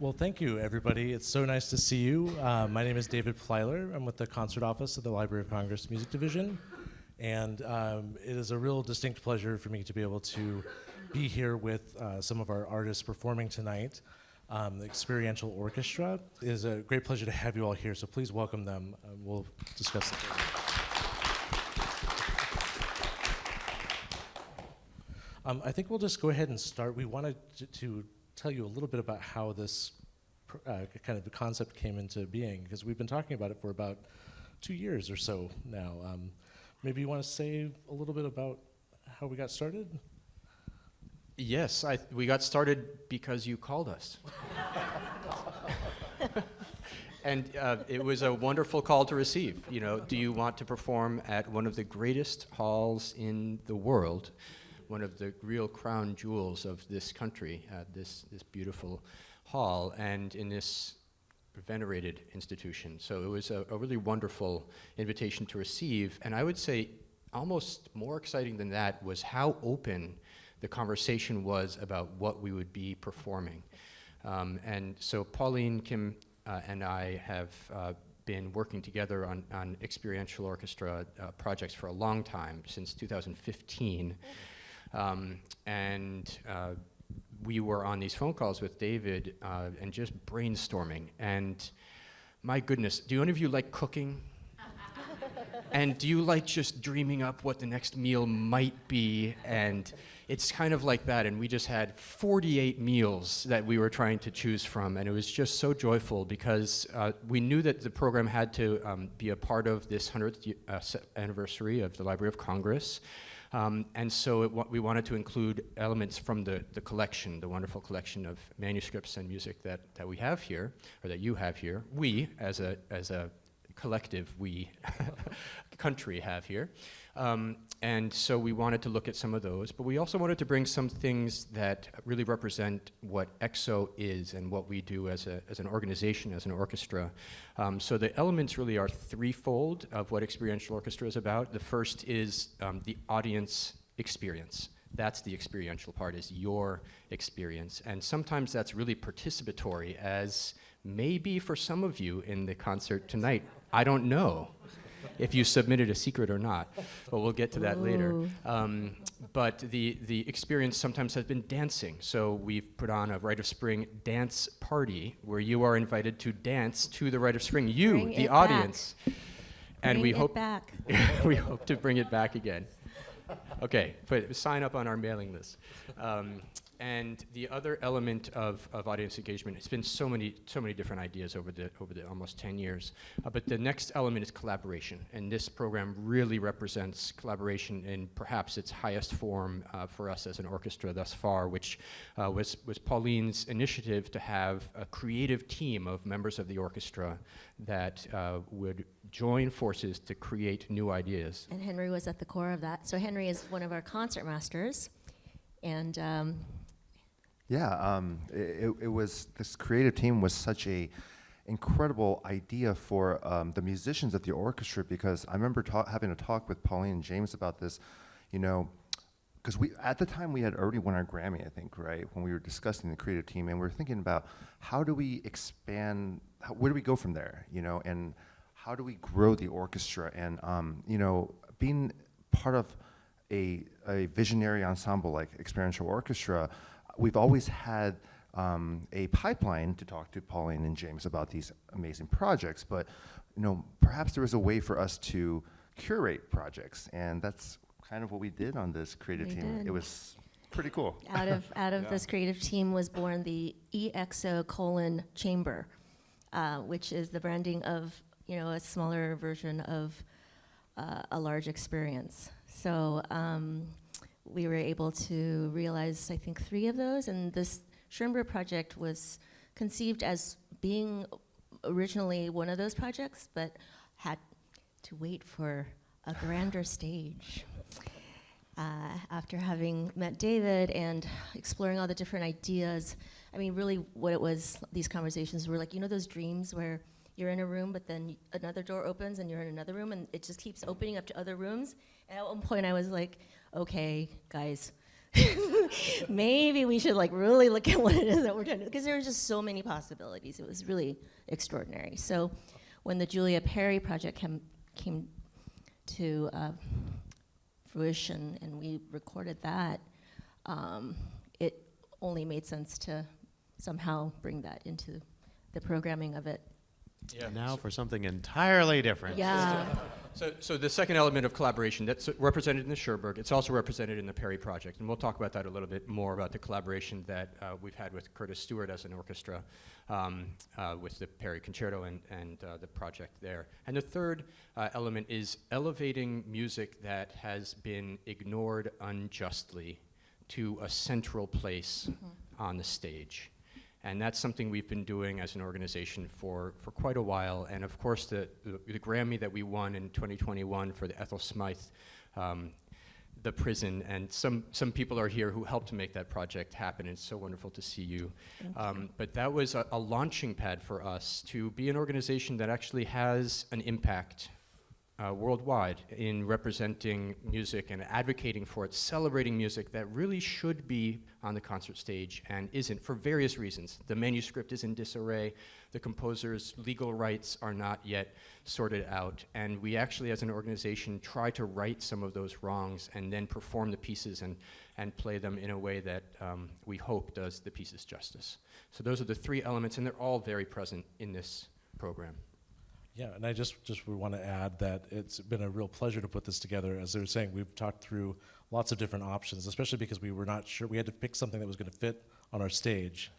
Well, thank you, everybody. It's so nice to see you. My name is David Plyler. I'm with the Concert Office of the Library of Congress Music Division. And it is a real distinct pleasure for me to be able to be here with some of our artists performing tonight. The Experiential Orchestra. It is a great pleasure to have you all here, so please welcome them. We'll discuss the program. I think we'll just go ahead and start. We wanted to tell you a little bit about how this kind of concept came into being, because we've been talking about it for about 2 years or so now. Maybe you want to say a little bit about how we got started? Yes, we got started because you called us. And it was a wonderful call to receive. You know, do you want to perform at one of the greatest halls in the world, one of the real crown jewels of this country, this beautiful hall, and in this venerated institution? So it was a really wonderful invitation to receive. And I would say almost more exciting than that was how open the conversation was about what we would be performing. And so Pauline, Kim, and I have been working together on experiential orchestra projects for a long time, since 2015. We were on these phone calls with David and just brainstorming. And my goodness, do any of you like cooking? And do you like just dreaming up what the next meal might be? And it's kind of like that. And we just had 48 meals that we were trying to choose from. And it was just so joyful because we knew that the program had to be a part of this 100th anniversary of the Library of Congress. And so we wanted to include elements from the collection, the wonderful collection of manuscripts and music that we have here, or that you have here. We, as a collective, we country have here. And so we wanted to look at some of those, but we also wanted to bring some things that really represent what EXO is and what we do as an organization, as an orchestra. So the elements really are threefold of what experiential orchestra is about. The first is the audience experience. That's the experiential part, is your experience. And sometimes that's really participatory, as maybe for some of you in the concert tonight. I don't know if you submitted a secret or not, but we'll get to that later. But the experience sometimes has been dancing. So we've put on a Rite of Spring dance party where you are invited to dance to the Rite of Spring, you, the audience. And we hope we hope to bring it back again. Okay, but sign up on our mailing list. And the other element of audience engagement, it's been so many different ideas over the almost 10 years. But the next element is collaboration, and this program really represents collaboration in perhaps its highest form for us as an orchestra thus far, which was Pauline's initiative to have a creative team of members of the orchestra that would join forces to create new ideas. And Henry was at the core of that. So Henry is one of our concert masters, and it was, this creative team was such a incredible idea for the musicians at the orchestra, because I remember having a talk with Pauline and James about this, you know, because at the time we had already won our Grammy, I think, right, when we were discussing the creative team, and we were thinking about how do we expand, where do we go from there, you know, and how do we grow the orchestra, and you know, being part of a visionary ensemble like Experiential Orchestra, we've always had a pipeline to talk to Pauline and James about these amazing projects, but you know, perhaps there was a way for us to curate projects, and that's kind of what we did on this creative team. It was pretty cool. Out of this creative team was born the EXO: Chamber, which is the branding of, you know, a smaller version of a large experience. So we were able to realize, I think, 3 of those, and this Schoenberg project was conceived as being originally one of those projects, but had to wait for a grander stage. After having met David and exploring all the different ideas, I mean, really what it was, these conversations were like, you know those dreams where you're in a room, but then another door opens and you're in another room, and it just keeps opening up to other rooms. And at one point I was like, okay, guys, maybe we should like really look at what it is that we're trying to do, because there were just so many possibilities. It was really extraordinary. So when the Julia Perry project came to fruition and we recorded that, it only made sense to somehow bring that into the programming of it. Yeah. Now for something entirely different. Yeah. So the second element of collaboration, that's represented in the Sherberg, it's also represented in the Perry Project. And we'll talk about that a little bit more, about the collaboration that we've had with Curtis Stewart as an orchestra, with the Perry Concerto and the project there. And the third element is elevating music that has been ignored unjustly to a central place on the stage. And that's something we've been doing as an organization for quite a while. And of course, the Grammy that we won in 2021 for the Ethel Smythe, the prison, and some people are here who helped to make that project happen. It's so wonderful to see you. But that was a launching pad for us to be an organization that actually has an impact worldwide in representing music and advocating for it, celebrating music that really should be on the concert stage and isn't, for various reasons. The manuscript is in disarray, the composer's legal rights are not yet sorted out, and we actually as an organization try to right some of those wrongs and then perform the pieces and play them in a way that we hope does the pieces justice. So those are the three elements, and they're all very present in this program. Yeah, and I just would want to add that it's been a real pleasure to put this together. As they were saying, we've talked through lots of different options, especially because we were not sure. We had to pick something that was going to fit on our stage.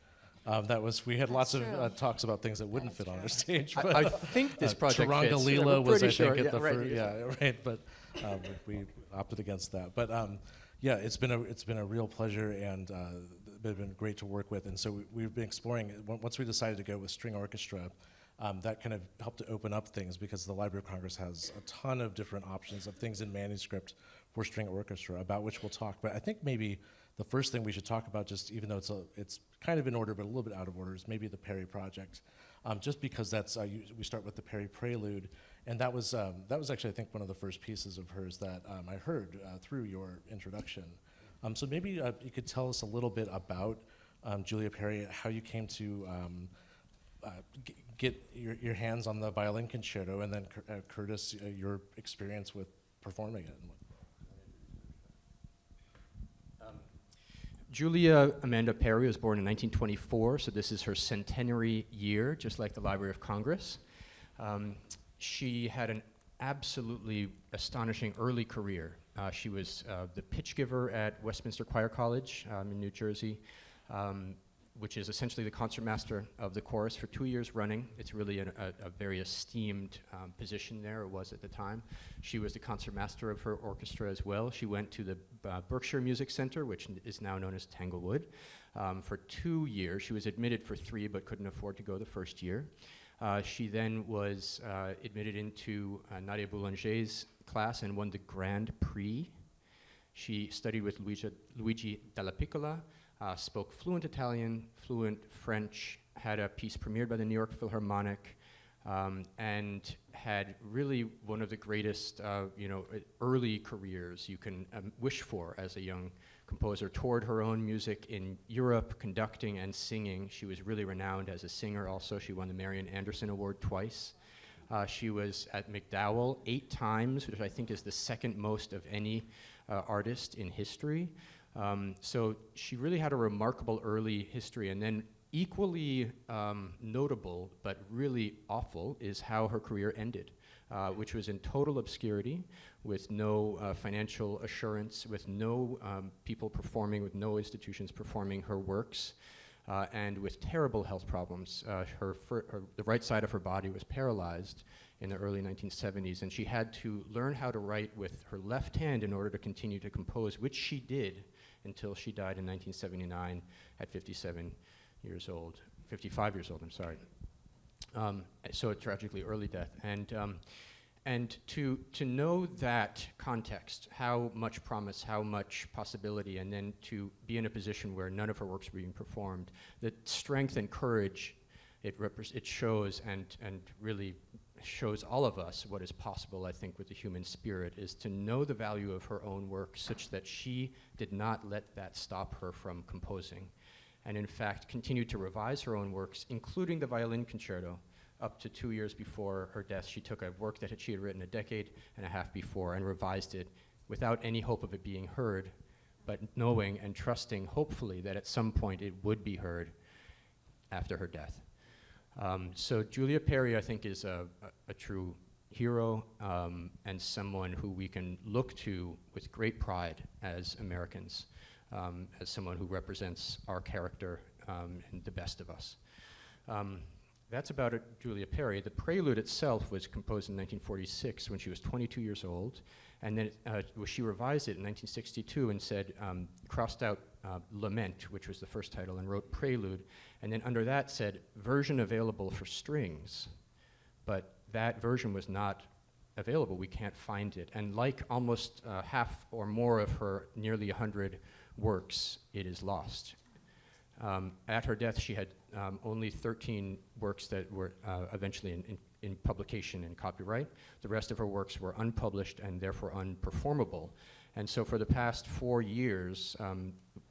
We had lots of talks about things that wouldn't fit on our stage. But I think this project Turanga fits. Lila We're was, pretty I sure. think, at Yeah, the right, first. yeah. Yeah, right. But we opted against that. But yeah, it's been a real pleasure, and it's been great to work with. And so we've been exploring. Once we decided to go with string orchestra, that kind of helped to open up things, because the Library of Congress has a ton of different options of things in manuscript for string orchestra, about which we'll talk. But I think maybe the first thing we should talk about, just even though it's kind of in order but a little bit out of order, is maybe the Perry Project, just because that's we start with the Perry Prelude, and that was actually, I think, one of the first pieces of hers that I heard through your introduction. So maybe you could tell us a little bit about Julia Perry, how you came to get your hands on the violin concerto, and then Curtis, your experience with performing it. Julia Amanda Perry was born in 1924, so this is her centenary year, just like the Library of Congress. She had an absolutely astonishing early career. She was the pitch giver at Westminster Choir College in New Jersey, which is essentially the concertmaster of the chorus for 2 years running. It's really a very esteemed position there, it was at the time. She was the concertmaster of her orchestra as well. She went to the Berkshire Music Center, which is now known as Tanglewood, for 2 years. She was admitted for 3, but couldn't afford to go the first year. She then was admitted into Nadia Boulanger's class and won the Grand Prix. She studied with Luigi Dalla Piccola, spoke fluent Italian, fluent French, had a piece premiered by the New York Philharmonic, and had really one of the greatest early careers you can wish for as a young composer. Toured her own music in Europe, conducting and singing. She was really renowned as a singer also. She won the Marian Anderson Award twice. She was at MacDowell 8 times, which I think is the second most of any artist in history. So she really had a remarkable early history, and then equally notable but really awful is how her career ended, which was in total obscurity, with no financial assurance, with no people performing, with no institutions performing her works, and with terrible health problems. The right side of her body was paralyzed in the early 1970s, and she had to learn how to write with her left hand in order to continue to compose, which she did until she died in 1979 at 55 years old, I'm sorry. So a tragically early death. And to know that context, how much promise, how much possibility, and then to be in a position where none of her works were being performed, the strength and courage it shows and really shows all of us what is possible, I think, with the human spirit, is to know the value of her own work such that she did not let that stop her from composing, and in fact continued to revise her own works, including the violin concerto. Up to 2 years before her death, she took a work that she had written a decade and a half before and revised it without any hope of it being heard, but knowing and trusting, hopefully, that at some point it would be heard after her death. So Julia Perry, I think, is a true hero and someone who we can look to with great pride as Americans, as someone who represents our character and the best of us. That's about it, Julia Perry. The Prelude itself was composed in 1946 when she was 22 years old, and then she revised it in 1962 and said, crossed out Lament, which was the first title, and wrote Prelude, and then under that said, version available for strings, but that version was not available. We can't find it. And like almost half or more of her nearly 100 works, it is lost. At her death, she had only 13 works that were eventually in publication and copyright. The rest of her works were unpublished and therefore unperformable. And so for the past 4 years,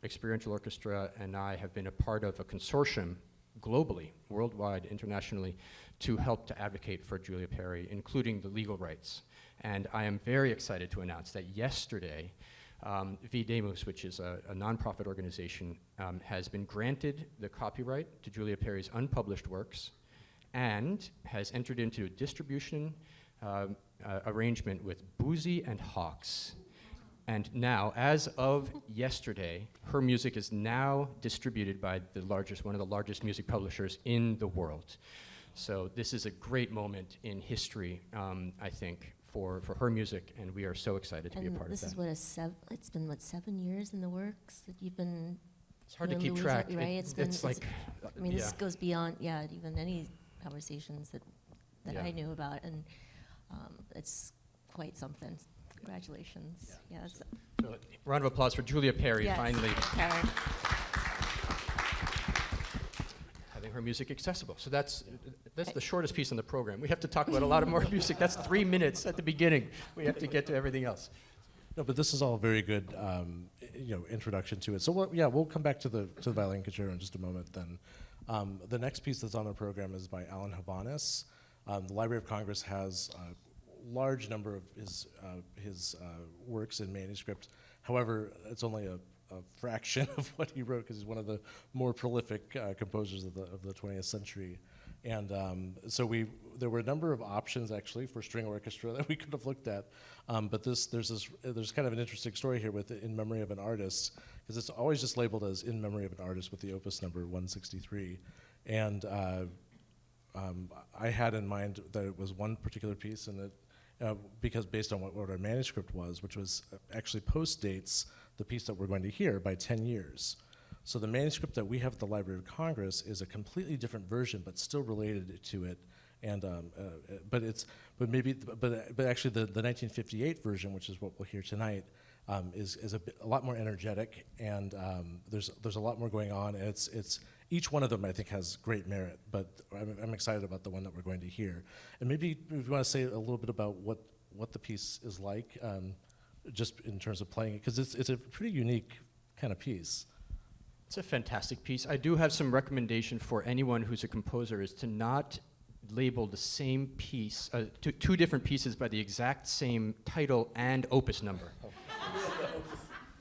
Experiential Orchestra and I have been a part of a consortium globally, worldwide, internationally, to help to advocate for Julia Perry, including the legal rights. And I am very excited to announce that yesterday, VDemus, which is a nonprofit organization, has been granted the copyright to Julia Perry's unpublished works and has entered into a distribution arrangement with Boozy and Hawkes. And now, as of yesterday, her music is now distributed by one of the largest music publishers in the world. So this is a great moment in history, I think, for her music, and we are so excited to be a part of that. And this is it's been 7 years in the works that you've been. It's hard to keep track. Right? I mean, yeah. this goes beyond, even any conversations that Yeah. I knew about, and it's quite something. Congratulations. Yes. So, round of applause for Julia Perry, Yes. finally Perry. having her music accessible. So that's the shortest piece in the program. We have to talk about a lot of more music. That's 3 minutes at the beginning. We have to get to everything else. No, but this is all very good, introduction to it. So we'll come back to the violin concerto in just a moment. Then, the next piece that's on the program is by Alan Hovhaness. The Library of Congress has a large number of his works in manuscript. However, it's only a fraction of what he wrote because he's one of the more prolific composers of the 20th century. And so there were a number of options actually for string orchestra that we could have looked at, but there's kind of an interesting story here with In Memory of an Artist, because it's always just labeled as In Memory of an Artist with the opus number 163, and I had in mind that it was one particular piece, and that because based on what our manuscript was, which was actually post-dates the piece that we're going to hear by 10 years. So the manuscript that we have at the Library of Congress is a completely different version, but still related to it. And but actually the 1958 version, which is what we'll hear tonight, is a lot more energetic, and there's a lot more going on. And it's each one of them I think has great merit, but I'm excited about the one that we're going to hear. And maybe if you want to say a little bit about what the piece is like, just in terms of playing it, because it's a pretty unique kind of piece. It's a fantastic piece. I do have some recommendation for anyone who's a composer, is to not label the same piece, two different pieces by the exact same title and opus number.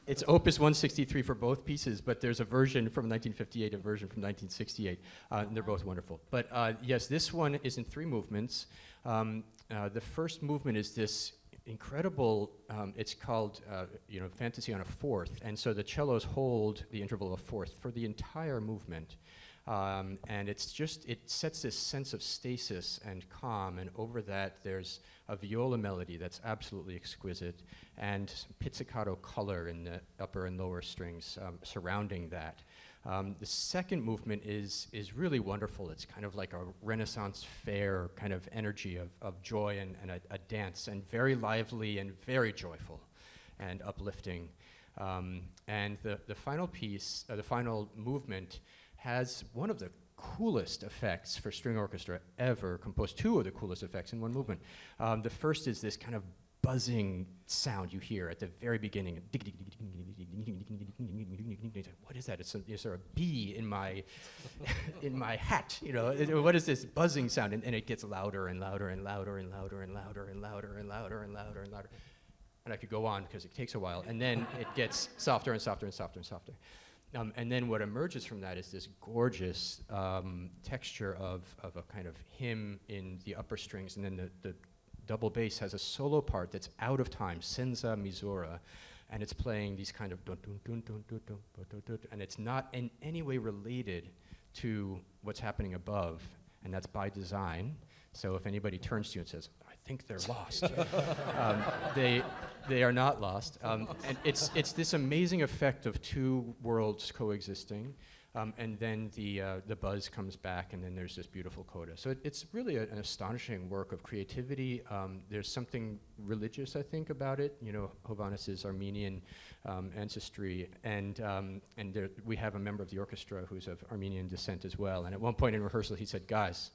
It's opus 163 for both pieces, but there's a version from 1958, a version from 1968, and they're both wonderful. But yes, this one is in 3 movements. The first movement is this incredible, it's called Fantasy on a Fourth, and so the cellos hold the interval of fourth for the entire movement. And it sets this sense of stasis and calm, and over that there's a viola melody that's absolutely exquisite, and pizzicato color in the upper and lower strings surrounding that. The second movement is really wonderful. It's kind of like a Renaissance fair kind of energy of joy and a dance, and very lively and very joyful and uplifting. And the final piece, the final movement, has one of the coolest effects for string orchestra ever composed. Two of the coolest effects in one movement. The first is this kind of buzzing sound you hear at the very beginning. What is that? Is there a bee in my in my hat? You know, what is this buzzing sound? And it gets louder and louder and louder and louder and louder and louder and louder and louder and louder. And I could go on because it takes a while. And then it gets softer and softer and softer and softer. And then what emerges from that is this gorgeous texture of a kind of hymn in the upper strings, and then the double bass has a solo part that's out of time, senza misura, and it's playing these kind of dun dun dun dun dun dun dun dun, and it's not in any way related to what's happening above, and that's by design. So if anybody turns to you and says, "I think they're lost," they are not lost, and it's this amazing effect of two worlds coexisting. And then the buzz comes back, and then there's this beautiful coda. So it's really an astonishing work of creativity. There's something religious, I think, about it. You know, Hovhannes' Armenian ancestry, and we have a member of the orchestra who's of Armenian descent as well. And at one point in rehearsal, he said, "Guys,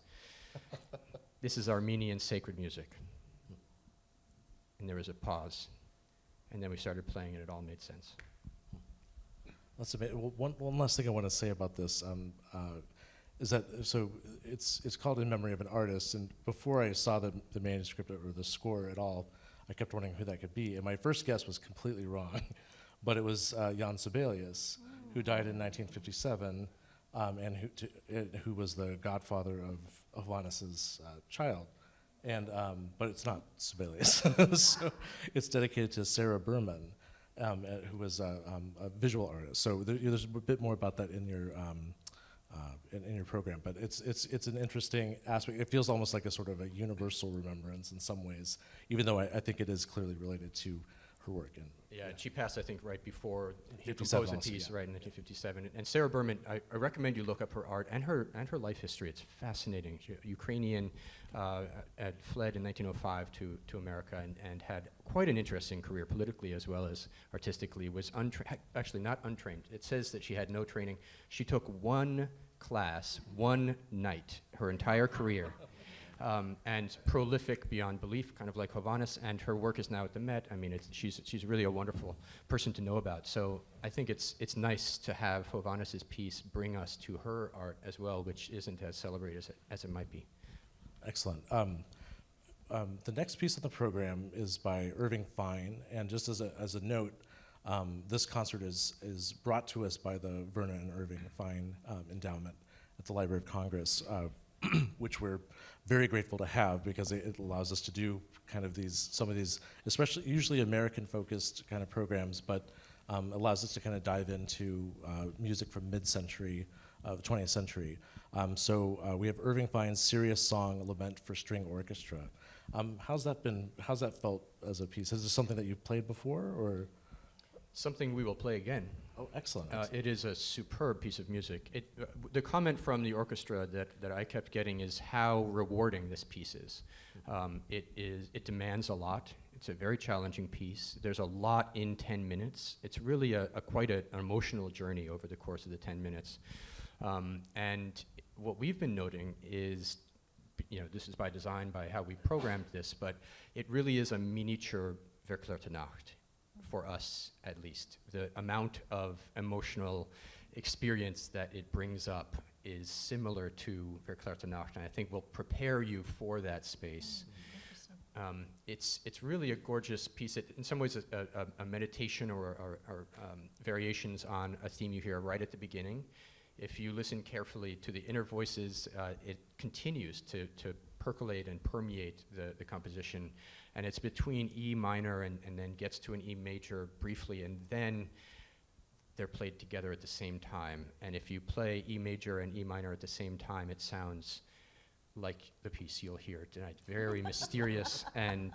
this is Armenian sacred music." And there was a pause, and then we started playing, and it all made sense. That's amazing. Well, one last thing I want to say about this is that so it's called In Memory of an Artist, and before I saw the manuscript or the score at all, I kept wondering who that could be, and my first guess was completely wrong, but it was Jan Sibelius, who died in 1957, and who was the godfather of Hovhannes' child, and but it's not Sibelius, so it's dedicated to Sarah Berman. Who was a visual artist. So there's a bit more about that in your in your program, but it's an interesting aspect. It feels almost like a sort of a universal remembrance in some ways, even though I think it is clearly related to her work. And She passed, I think, right before he 57 composed a also, piece, yeah. right, in 1957. And Sarah Berman, I recommend you look up her art and her life history. It's fascinating. Ukrainian, had fled in 1905 to America and had quite an interesting career politically as well as artistically. Was actually not untrained. It says that she had no training. She took one class, one night, her entire career. And prolific beyond belief, kind of like Hovhannes, and her work is now at the Met. I mean, she's really a wonderful person to know about. So I think it's nice to have Hovhannes' piece bring us to her art as well, which isn't as celebrated as it might be. excellent. The next piece of the program is by Irving Fine, and just as a note, this concert is brought to us by the Verna and Irving Fine Endowment at the Library of Congress, which we're very grateful to have because it allows us to do kind of some of these, especially usually American-focused kind of programs, but allows us to kind of dive into music from mid-century, the 20th century. So we have Irving Fine's serious song, Lament for String Orchestra. How's that felt as a piece? Is this something that you've played before, or? Something we will play again. Oh, excellent. It is a superb piece of music. The comment from the orchestra that I kept getting is how rewarding this piece is. It demands a lot. It's a very challenging piece. There's a lot in 10 minutes. It's really quite an emotional journey over the course of the 10 minutes. And what we've been noting is, this is by design, by how we programmed this, but it really is a miniature Verklärte Nacht. For us, at least. The amount of emotional experience that it brings up is similar to Verklärte Nacht, and I think will prepare you for that space. It's really a gorgeous piece. In some ways, a meditation or variations on a theme you hear right at the beginning. If you listen carefully to the inner voices, it continues to percolate and permeate the composition. And it's between E minor and then gets to an E major briefly, and then they're played together at the same time. And if you play E major and E minor at the same time, it sounds like the piece you'll hear tonight. Very mysterious and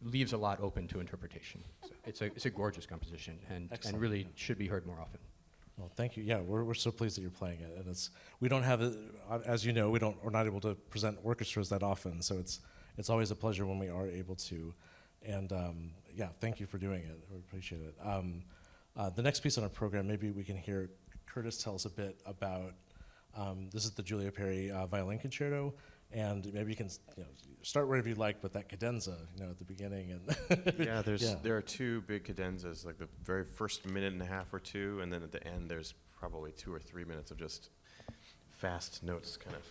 leaves a lot open to interpretation. So it's a gorgeous composition and really should be heard more often. Well, thank you. Yeah, we're so pleased that you're playing it, and we don't have it, as you know, we're not able to present orchestras that often, so it's always a pleasure when we are able to, and yeah, thank you for doing it. We appreciate it. The next piece on our program, maybe we can hear Curtis tell us a bit about This is the Julia Perry violin concerto, and maybe you can start wherever you like with that cadenza, at the beginning. And Yeah, Yeah. there are two big cadenzas, like the very first minute and a half or two, and then at the end there's probably 2 or 3 minutes of just fast notes kind of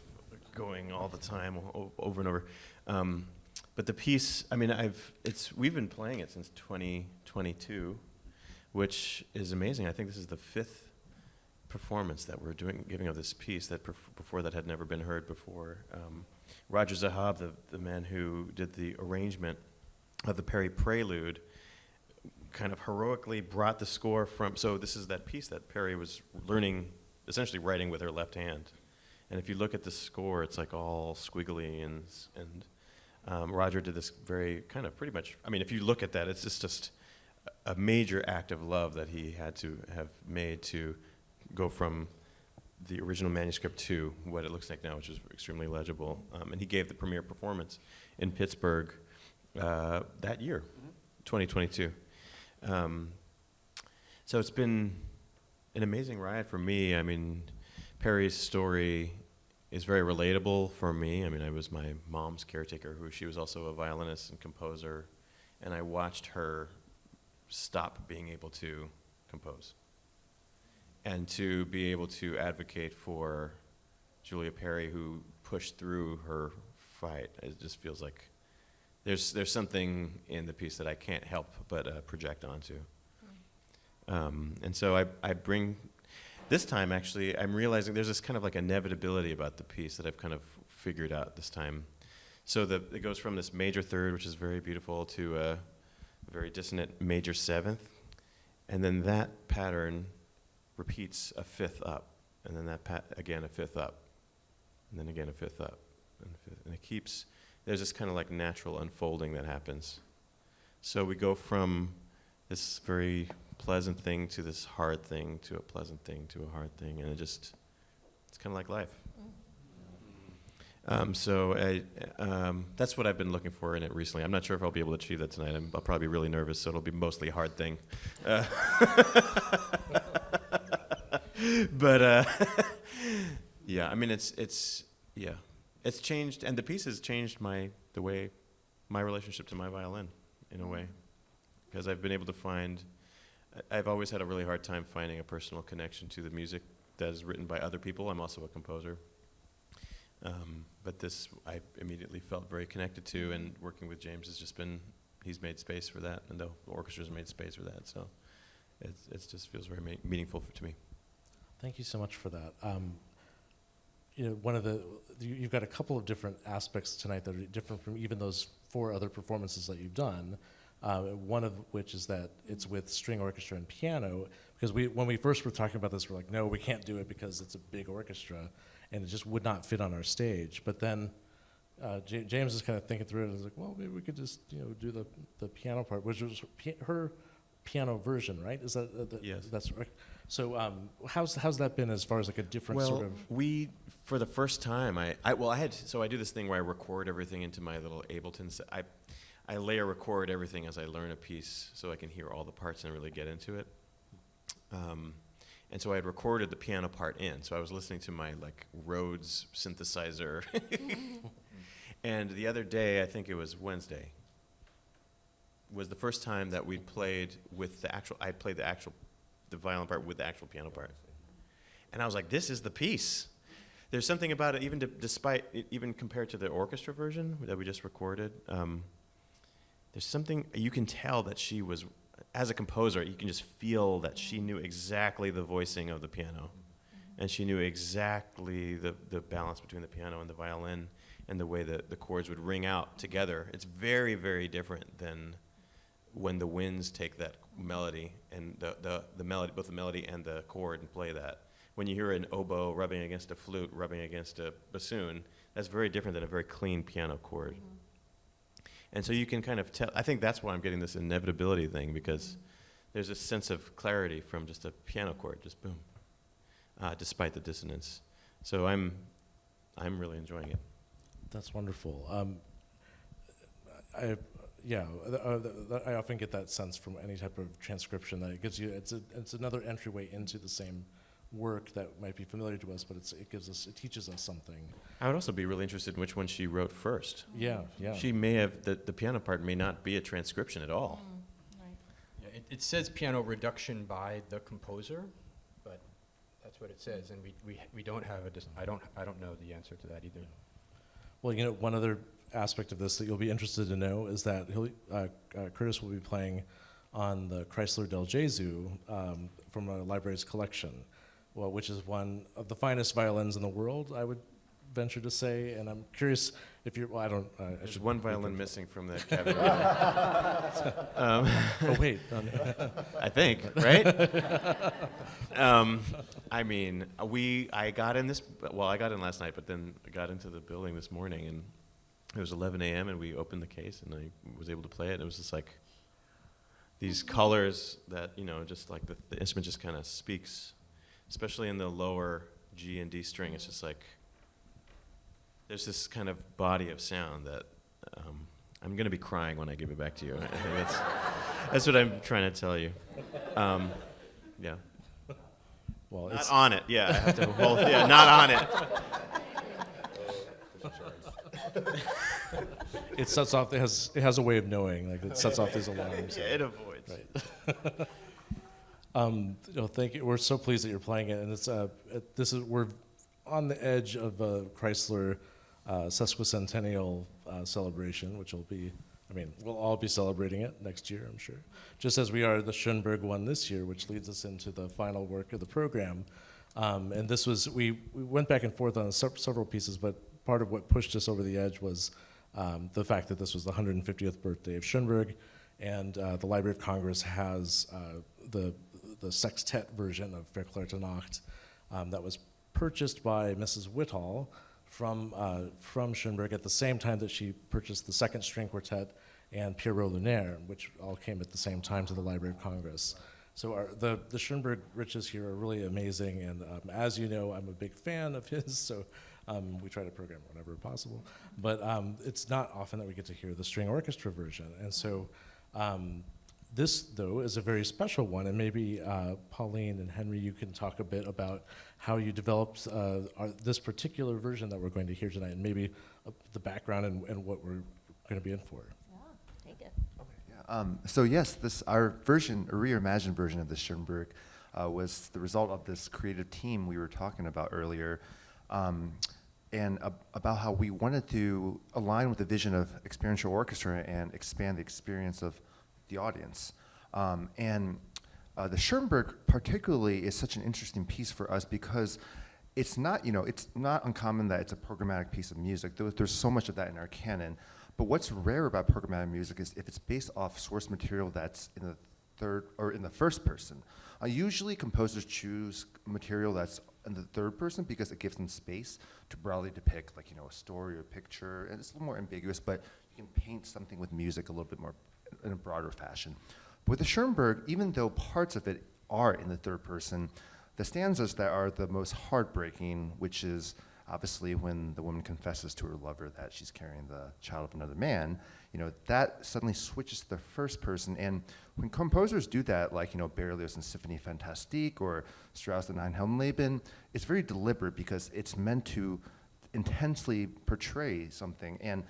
going all the time over and over. But the piece, I mean, we've been playing it since 2022, which is amazing. I think this is the 5th performance that we're giving of this piece that before that had never been heard before. Roger Zahab, the man who did the arrangement of the Perry Prelude, kind of heroically brought the score from, so this is that piece that Perry was learning, essentially writing with her left hand. And if you look at the score, it's like all squiggly, and Roger did this very kind of pretty much, I mean, if you look at that, it's just a major act of love that he had to have made to go from the original manuscript to what it looks like now, which is extremely legible. And he gave the premiere performance in Pittsburgh that year, 2022. So it's been an amazing ride for me. I mean, Perry's story is very relatable for me. I mean, I was my mom's caretaker, she was also a violinist and composer, and I watched her stop being able to compose. And to be able to advocate for Julia Perry, who pushed through her fight, it just feels like there's something in the piece that I can't help but project onto. And so I bring, this time actually, I'm realizing there's this kind of like inevitability about the piece that I've kind of figured out this time. So it goes from this major third, which is very beautiful, to a very dissonant major seventh, and then that pattern repeats a fifth up, and then again a fifth up, and then again a fifth up, and it keeps, there's this kind of like natural unfolding that happens. So we go from this very pleasant thing to this hard thing to a pleasant thing to a hard thing, and it's kind of like life. So that's what I've been looking for in it recently. I'm not sure if I'll be able to achieve that tonight. I'll probably be really nervous, so it'll be mostly a hard thing. But yeah, I mean, it's changed, and the piece has changed my relationship to my violin in a way, because I've been able to find. I've always had a really hard time finding a personal connection to the music that is written by other people. I'm also a composer. But this I immediately felt very connected to, and working with James has just been, he's made space for that, and the orchestra's made space for that, so it just feels very meaningful to me. Thank you so much for that. You've got a couple of different aspects tonight that are different from even those 4 other performances that you've done. One of which is that it's with string orchestra and piano, because when we first were talking about this, we're like, no, we can't do it because it's a big orchestra, and it just would not fit on our stage. But then James is kind of thinking through it, and was like, well, maybe we could just do the piano part, which was her piano version, right? Is that Yes. That's right. So how's that been as far as like a different sort of? We, for the first time, I do this thing where I record everything into my little Ableton. I layer record everything as I learn a piece, so I can hear all the parts and really get into it. And so I had recorded the piano part in, so I was listening to my like Rhodes synthesizer. And the other day, I think it was Wednesday, was the first time that we played with the violin part with the actual piano part. And I was like, this is the piece. There's something about it, even compared to the orchestra version that we just recorded, there's something, you can tell that she was, as a composer, you can just feel that she knew exactly the voicing of the piano. And she knew exactly the balance between the piano and the violin, and the way that the chords would ring out together. It's very, very different than when the winds take that melody and the melody, both the melody and the chord, and play that. When you hear an oboe rubbing against a flute, rubbing against a bassoon, that's very different than a very clean piano chord. And so you can kind of tell, I think that's why I'm getting this inevitability thing, because there's a sense of clarity from just a piano chord, just boom, despite the dissonance. So I'm really enjoying it. That's wonderful. I often get that sense from any type of transcription that it gives you. It's another entryway into the same work that might be familiar to us, but it teaches us something. I would also be really interested in which one she wrote first. Yeah, yeah. She may have, the piano part may not be a transcription at all. Yeah, it says piano reduction by the composer, but that's what it says, and we don't have I don't know the answer to that either. Well, one other aspect of this that you'll be interested to know is that Curtis will be playing on the Chrysler Del Gesù from our library's collection, which is one of the finest violins in the world, I would venture to say. And I'm curious if you're, I don't. There's one violin missing from that cabinet. Oh, wait. I think, right? I mean, I got in last night, but then I got into the building this morning, and it was 11 a.m., and we opened the case, and I was able to play it. It was just like these colors that, just like the instrument just kind of speaks, especially in the lower G and D string. It's just like, there's this kind of body of sound that I'm going to be crying when I give it back to you. I think that's what I'm trying to tell you. Yeah. Well, Not on it. Yeah, I have to hold. Yeah, not on it. it sets off. It has a way of knowing. Like it sets off these alarms. Yeah, it avoids. Right. Thank you. We're so pleased that you're playing it, and we're on the edge of a Chrysler sesquicentennial celebration, which will be. We'll all be celebrating it next year, I'm sure. Just as we are the Schoenberg one this year, which leads us into the final work of the program. And this was, we went back and forth on several pieces, but part of what pushed us over the edge was the fact that this was the 150th birthday of Schoenberg, and the Library of Congress has the sextet version of Verklärte Nacht that was purchased by Mrs. Whittall from Schoenberg at the same time that she purchased the second string quartet and Pierrot Lunaire, which all came at the same time to the Library of Congress. So the Schoenberg riches here are really amazing, and as you know, I'm a big fan of his, so we try to program whenever possible. But it's not often that we get to hear the string orchestra version, and so this, though, is a very special one, and maybe Pauline and Henry, you can talk a bit about how you developed this particular version that we're going to hear tonight, and maybe the background and what we're going to be in for. Yeah, take it. So yes, our version, a reimagined version of the Schoenberg, was the result of this creative team we were talking about earlier, and about how we wanted to align with the vision of experiential orchestra and expand the experience of the audience. The Schoenberg particularly is such an interesting piece for us because it's not uncommon that it's a programmatic piece of music. There's so much of that in our canon. But what's rare about programmatic music is if it's based off source material that's in the third or in the first person. Usually composers choose material that's in the third person because it gives them space to broadly depict a story or picture, and it's a little more ambiguous, but you can paint something with music a little bit more in a broader fashion. But with the Schoenberg, even though parts of it are in the third person, the stanzas that are the most heartbreaking, which is obviously when the woman confesses to her lover that she's carrying the child of another man, that suddenly switches to the first person. And when composers do that, like Berlioz in Symphonie Fantastique or Strauss in Ein Heldenleben, it's very deliberate because it's meant to intensely portray something. And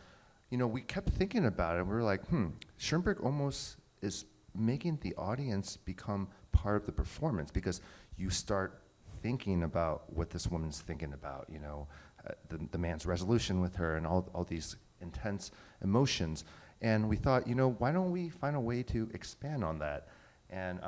we kept thinking about it, and we were like, Schoenberg almost is making the audience become part of the performance because you start thinking about what this woman's thinking about, the man's resolution with her and all these intense emotions. And we thought, why don't we find a way to expand on that? And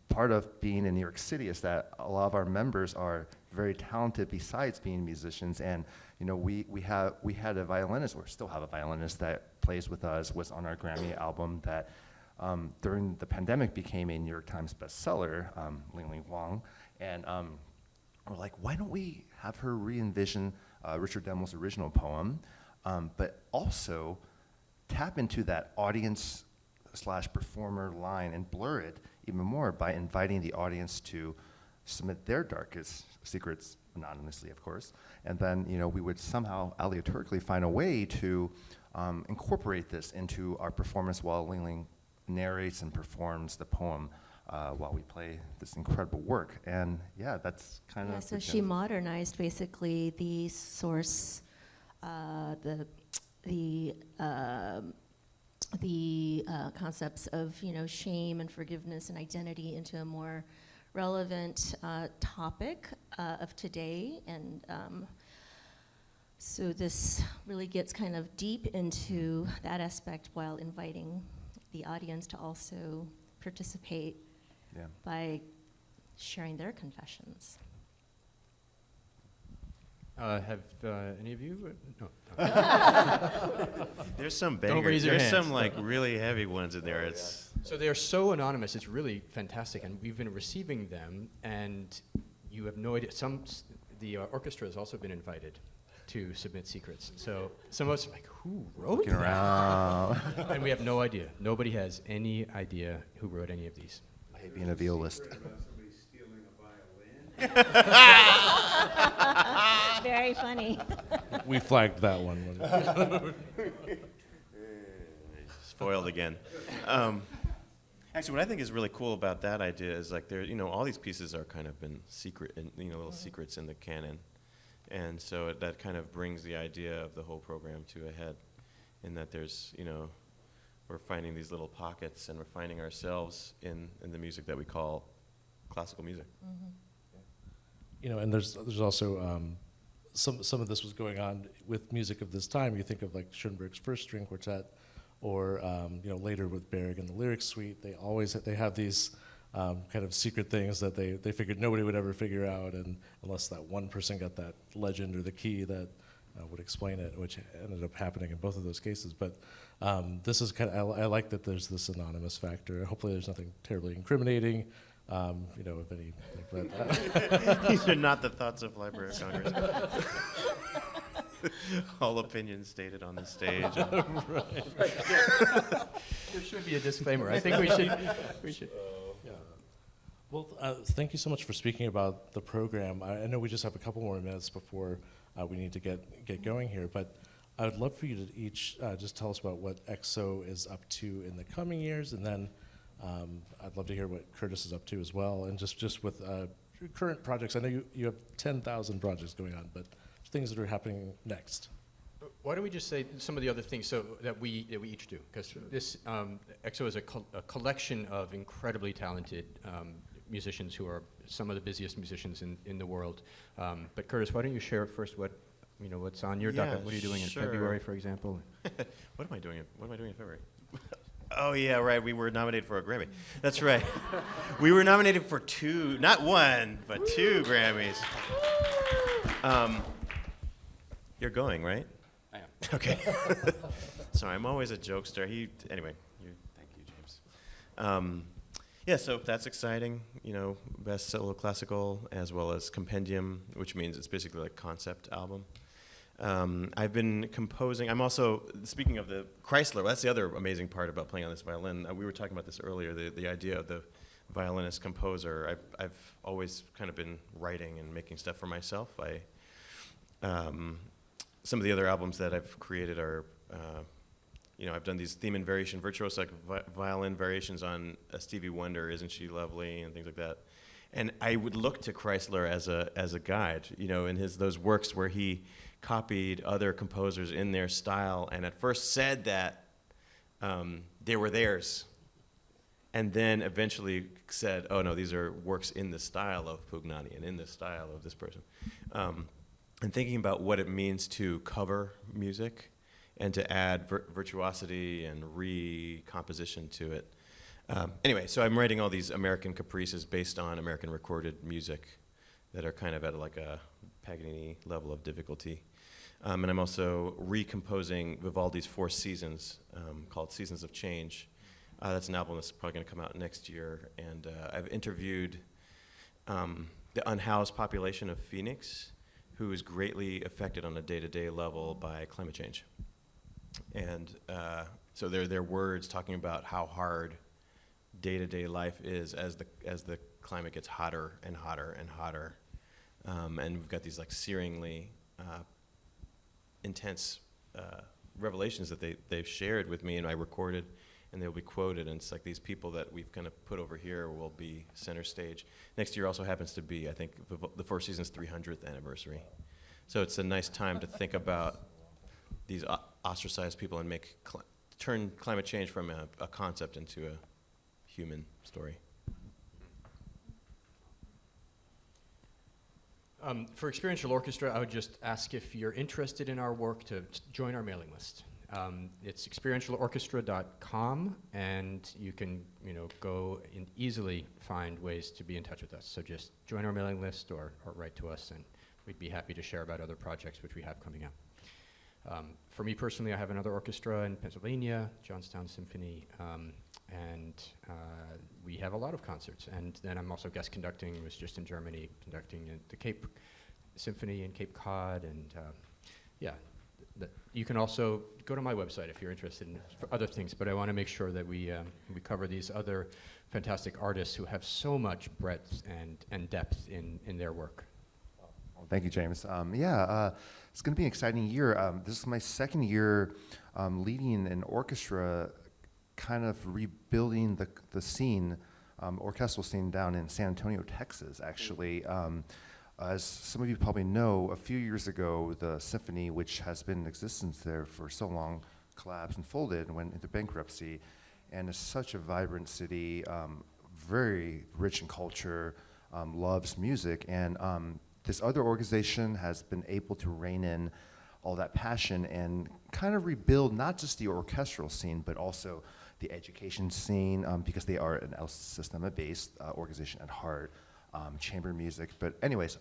part of being in New York City is that a lot of our members are very talented besides being musicians, and we had a violinist, or still have a violinist that plays with us, was on our Grammy album that during the pandemic became a New York Times bestseller, Ling Wang, and we're like, why don't we have her re-envision Richard Demel's original poem, but also tap into that audience/performer line and blur it even more by inviting the audience to submit their darkest secrets anonymously, of course, and then we would somehow aleatorically find a way to incorporate this into our performance while Ling Ling narrates and performs the poem while we play this incredible work. And yeah, that's kind of. Yeah, so she modernized basically the source, the concepts of shame and forgiveness and identity into a more relevant topic of today, and so this really gets kind of deep into that aspect while inviting the audience to also participate Yeah. by sharing their confessions. Have any of you? No. There's some Don't bangers. raise your There's hands. some like really heavy ones in there. It's So they are so anonymous. It's really fantastic, and we've been receiving them. And you have no idea. The orchestra has also been invited to submit secrets. So some of us are like, who wrote Looking that? around. And we have no idea. Nobody has any idea who wrote any of these. I hate being a violist. Very funny. We flagged that one. spoiled again. Actually, what I think is really cool about that idea is like all these pieces are kind of been secret, and little secrets in the canon, and so that kind of brings the idea of the whole program to a head, in that there's we're finding these little pockets, and we're finding ourselves in the music that we call classical music. And there's also some of this was going on with music of this time. You think of like Schoenberg's First String Quartet, or later with Berg and the Lyric Suite. They have these kind of secret things that they figured nobody would ever figure out, and unless that one person got that legend or the key that would explain it, which ended up happening in both of those cases. But this is I like that there's this anonymous factor. Hopefully there's nothing terribly incriminating. If any, but These are not the thoughts of Library of Congress. All opinions stated on the stage. There should be a disclaimer. I think we should. yeah. Well, thank you so much for speaking about the program. I know we just have a couple more minutes before we need to get going here, but I would love for you to each just tell us about what EXO is up to in the coming years, and then I'd love to hear what Curtis is up to as well, and just with current projects. I know you have 10,000 projects going on, but things that are happening next. Why don't we just say some of the other things so that we each do? Because this EXO is a collection of incredibly talented musicians who are some of the busiest musicians in the world. But Curtis, why don't you share first what's on your docket? What are you doing in February, for example? What am I doing in February? Oh yeah, right. We were nominated for a Grammy. That's right. We were nominated for 2, not 1, but 2 Grammys. You're going, right? I am. Okay. Sorry, I'm always a jokester. Anyway. Thank you, James. Yeah, so that's exciting. Best solo classical as well as compendium, which means it's basically like concept album. I've been composing. I'm also, speaking of the Chrysler, that's the other amazing part about playing on this violin. We were talking about this earlier, the idea of the violinist composer. I've always kind of been writing and making stuff for myself. Some of the other albums that I've created are, I've done these theme and variation virtuosic violin variations on Stevie Wonder, Isn't She Lovely, and things like that. And I would look to Chrysler as a guide, in those works where he copied other composers in their style, and at first said that they were theirs, and then eventually said, oh no, these are works in the style of Pugnani and in the style of this person. And thinking about what it means to cover music and to add virtuosity and recomposition to it. Anyway, so I'm writing all these American caprices based on American recorded music that are kind of at like a Paganini level of difficulty. And I'm also recomposing Vivaldi's 4 Seasons, called Seasons of Change. That's an album that's probably going to come out next year. And I've interviewed the unhoused population of Phoenix, who is greatly affected on a day-to-day level by climate change. And so their words talking about how hard day-to-day life is as the climate gets hotter and hotter and hotter. And we've got these like searingly intense revelations that they've shared with me, and I recorded and they'll be quoted, and it's like these people that we've kind of put over here will be center stage. Next year also happens to be, I think, the Four Seasons 300th anniversary. So it's a nice time to think about these ostracized people and turn climate change from a concept into a human story. For Experiential Orchestra, I would just ask if you're interested in our work to join our mailing list. It's experientialorchestra.com, and you can go and easily find ways to be in touch with us. So just join our mailing list or write to us, and we'd be happy to share about other projects which we have coming up. For me personally, I have another orchestra in Pennsylvania, Johnstown Symphony, and we have a lot of concerts. And then I'm also guest conducting, was just in Germany, conducting at the Cape Symphony in Cape Cod, and you can also go to my website if you're interested in other things, but I want to make sure that we cover these other fantastic artists who have so much breadth and depth in their work. Well, thank you, James. It's going to be an exciting year. This is my second year leading an orchestra, kind of rebuilding the scene, orchestral scene down in San Antonio, Texas, actually. As some of you probably know, a few years ago, the symphony, which has been in existence there for so long, collapsed and folded and went into bankruptcy. And it's such a vibrant city, very rich in culture, loves music. And this other organization has been able to rein in all that passion and kind of rebuild not just the orchestral scene, but also the education scene, because they are an El Sistema-based organization at heart. Chamber music, but anyways,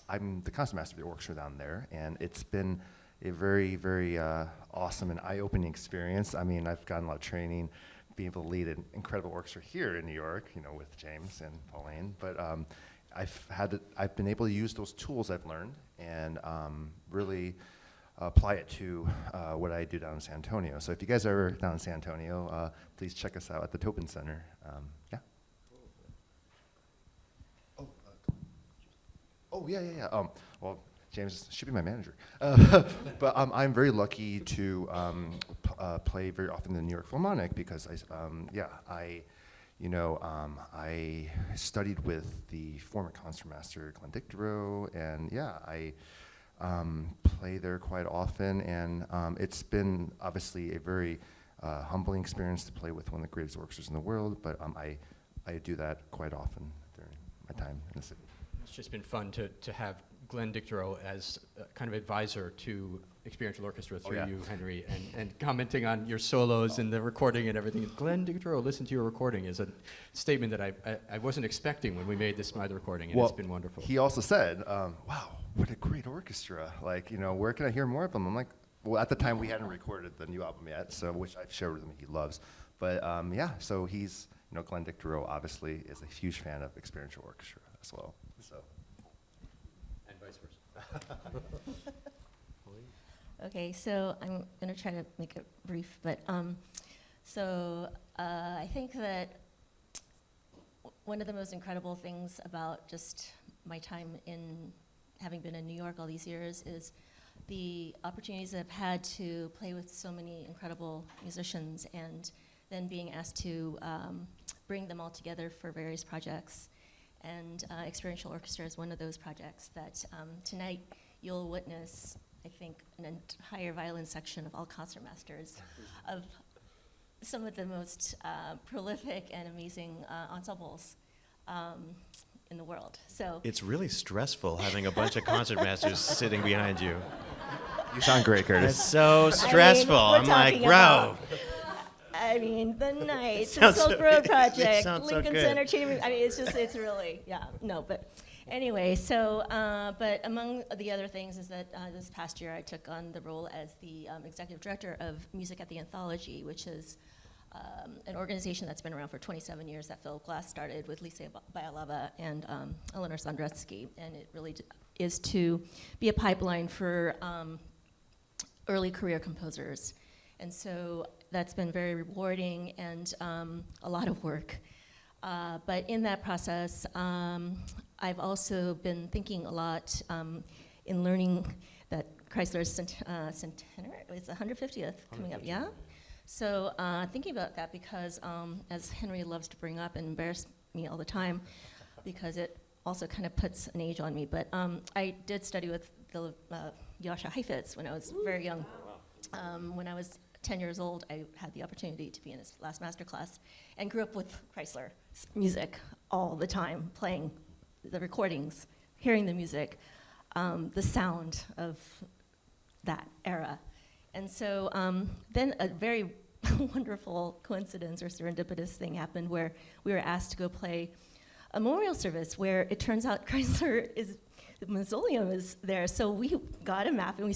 I'm the concertmaster of the orchestra down there, and it's been a very, very awesome and eye-opening experience. I mean, I've gotten a lot of training, being able to lead an incredible orchestra here in New York, with James and Pauline, but I've been able to use those tools I've learned and really apply it to what I do down in San Antonio. So if you guys are down in San Antonio, please check us out at the Topin Center. Oh, yeah. Well, James should be my manager. But I'm very lucky to play very often in the New York Philharmonic because I studied with the former concertmaster Glenn Dicterow, and I play there quite often, and it's been obviously a very humbling experience to play with one of the greatest orchestras in the world, but I do that quite often during my time in the city. It's just been fun to have Glenn Dicterow as kind of advisor to Experiential Orchestra through you, Henry, and commenting on your solos and the recording and everything. Glenn Dicterow, listen to your recording, is a statement that I wasn't expecting when we made this Smythe recording, and it's been wonderful. He also said, wow, what a great orchestra. Like, where can I hear more of them? I'm like, well, at the time we hadn't recorded the new album yet, so which I've shared with him he loves. But so he's, Glenn Dicterow obviously is a huge fan of Experiential Orchestra as well. So. And vice versa. Okay, so I'm going to try to make it brief, but I think that one of the most incredible things about just my time in having been in New York all these years is the opportunities I've had to play with so many incredible musicians, and then being asked to bring them all together for various projects. And Experiential Orchestra is one of those projects that tonight you'll witness, I think, an entire violin section of all concertmasters of some of the most prolific and amazing ensembles in the world. So It's really stressful having a bunch of concertmasters sitting behind you. You sound great, Curtis. It's so stressful. I'm like, bro. The Knights, the Sounds Silk so- Road it Project, sounds so Lincoln good. Center Chamber. It's really, but anyway, so, but among the other things is that this past year I took on the role as the executive director of Music at the Anthology, which is an organization that's been around for 27 years that Philip Glass started with Lisa Bialava and Eleanor Sondretsky, and it really is to be a pipeline for early career composers. And so that's been very rewarding and a lot of work. But in that process, I've also been thinking a lot in learning that Chrysler's centenary, it's 150th coming up, yeah? So thinking about that, because as Henry loves to bring up and embarrass me all the time, because it also kind of puts an age on me, but I did study with the Jascha Heifetz when I was very young. When I was 10 years old, I had the opportunity to be in his last master class and grew up with Chrysler music all the time, playing the recordings, hearing the music, the sound of that era. And so then a very wonderful coincidence or serendipitous thing happened where we were asked to go play a memorial service where it turns out Chrysler is, the mausoleum is there. So we got a map and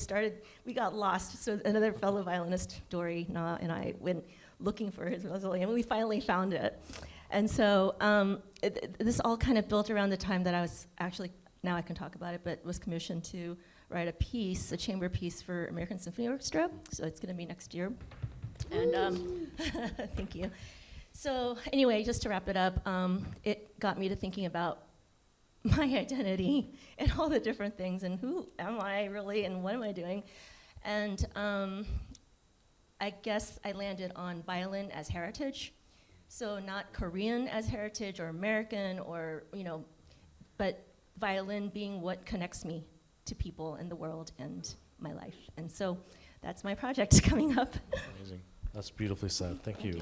we got lost. So another fellow violinist, Dory Na, and I went looking for his mausoleum, and we finally found it. And so this all kind of built around the time that I was actually, now I can talk about it, but was commissioned to write a piece, a chamber piece for American Symphony Orchestra. So it's going to be next year. And thank you. So anyway, just to wrap it up, it got me to thinking about my identity and all the different things and who am I really and what am I doing. And I guess I landed on violin as heritage. So not Korean as heritage or American or, but violin being what connects me to people in the world and my life. And so that's my project coming up. Amazing. That's beautifully said. Thank you.